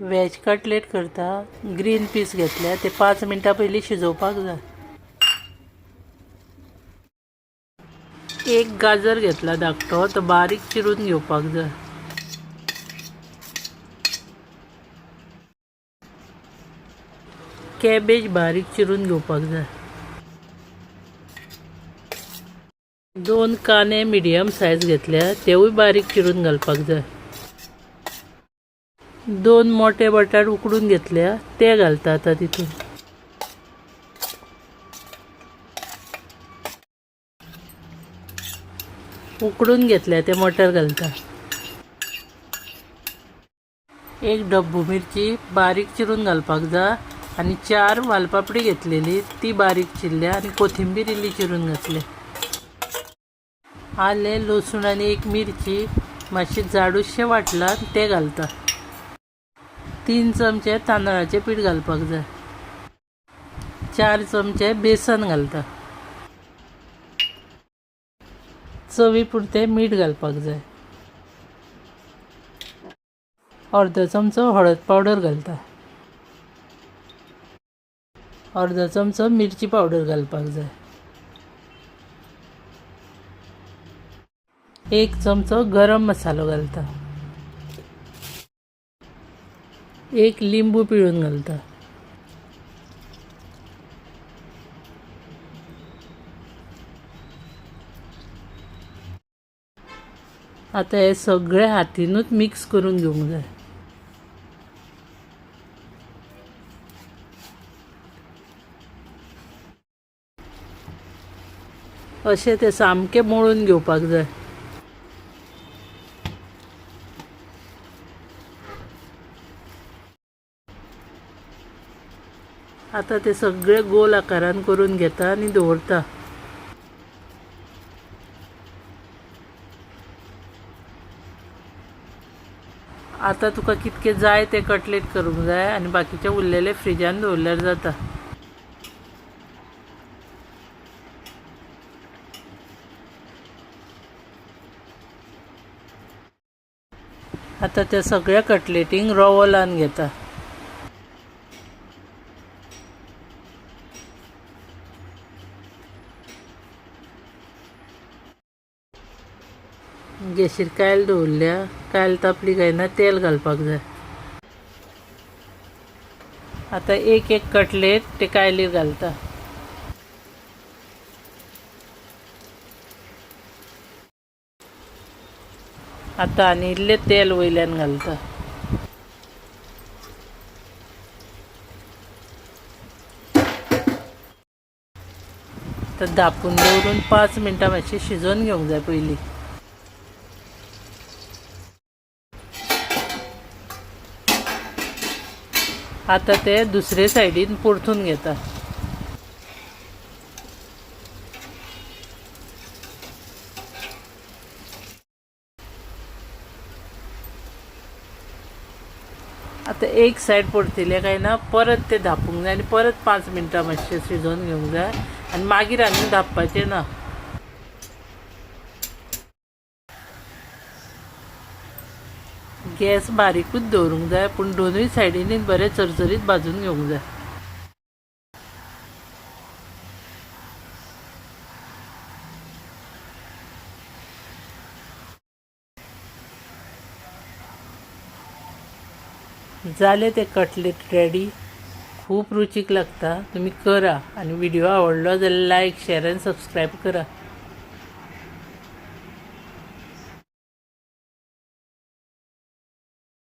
Veg cutlet करता green peas घेतल्या ते 5 मिनटां पयलीं शिजोवपाक जाय। एक गाजर घेतला धाकटो तो बारीक चिरून घेवपाक जाय। कॅबेज बारीक चिरून घेवपाक जाय। 2 कांदे मिडियम सायज घेतल्या तेवूय बारीक चिरून घालपाक जाय। 2 मोठे बटाट उकडून घेतल्या ते घालता आतां तितून। उकडून घेतल्या ते मटर घालता। एक डब्बू मिरची बारीक चिरून घालपाक जाय आनी 4 वालपापडी घेतलेली ती बारीक चिरल्या आनी कोथिंबीर इल्ली चिरून घातली। आलें लसूण आनी एक मिरची मातशें जाडूशें वाटलां ते घालता। 3 चमचे तांदळाचें पीठ घालपाक जाय। 4 चमचे बेसन घालता। चवी पुरतें मीठ घालपाक जाय। अर्दो चमचो हळद पावडर घालता। अर्दो चमचो मिरची पावडर घालपाक जाय। 1 चमचो गरम मसालो घालता। 1 लिंबू पिळून घालता। आता हे सगळें हातीनूच मिक्स करून घेवंक जाय। अशें तें सामकें मळून घेवपाक जाय। आता ते सगळें गोल आकारान करून घेता आनी दवरता। आता तुका कितके जाय ते कटलेट करूंक जाय आनी बाकीचे उरलेले फ्रिजान दवरल्यार जाता। आता त्या सगळ्या कटलेटींक रवो लावन घेता। गॅसीर कायल दवरल्या कायल तापली काय ना तेल घालपाक जाय। आता एक एक कटलेट ते कायलीर घालता। आता आनी इल्लें तेल वयल्यान घालता। आता धापून दवरून 5 मिनटां मातशें शिजोवन घेवंक जाय पयलीं। आता ते दुसरे सायडीन परतून घेता। आता एक सायड परतिले काय ना परत ते धापूंक जाय आनी परत 5 मिनटां मातशें शिजोवन घेवंक जाय आनी मागीर आनी धापपाचें ना। गॅस बारीकूच दवरूंक जाय पूण दोनूय सायडीनी बरें चरचरीत भाजून घेवंक जाय। जाले ते कटलेट रेडी। खूब रुचीक लागता, तुमी करा आनी व्हिडिओ आवडलो जाल्यार लायक शेअर आनी सबस्क्रायब करा।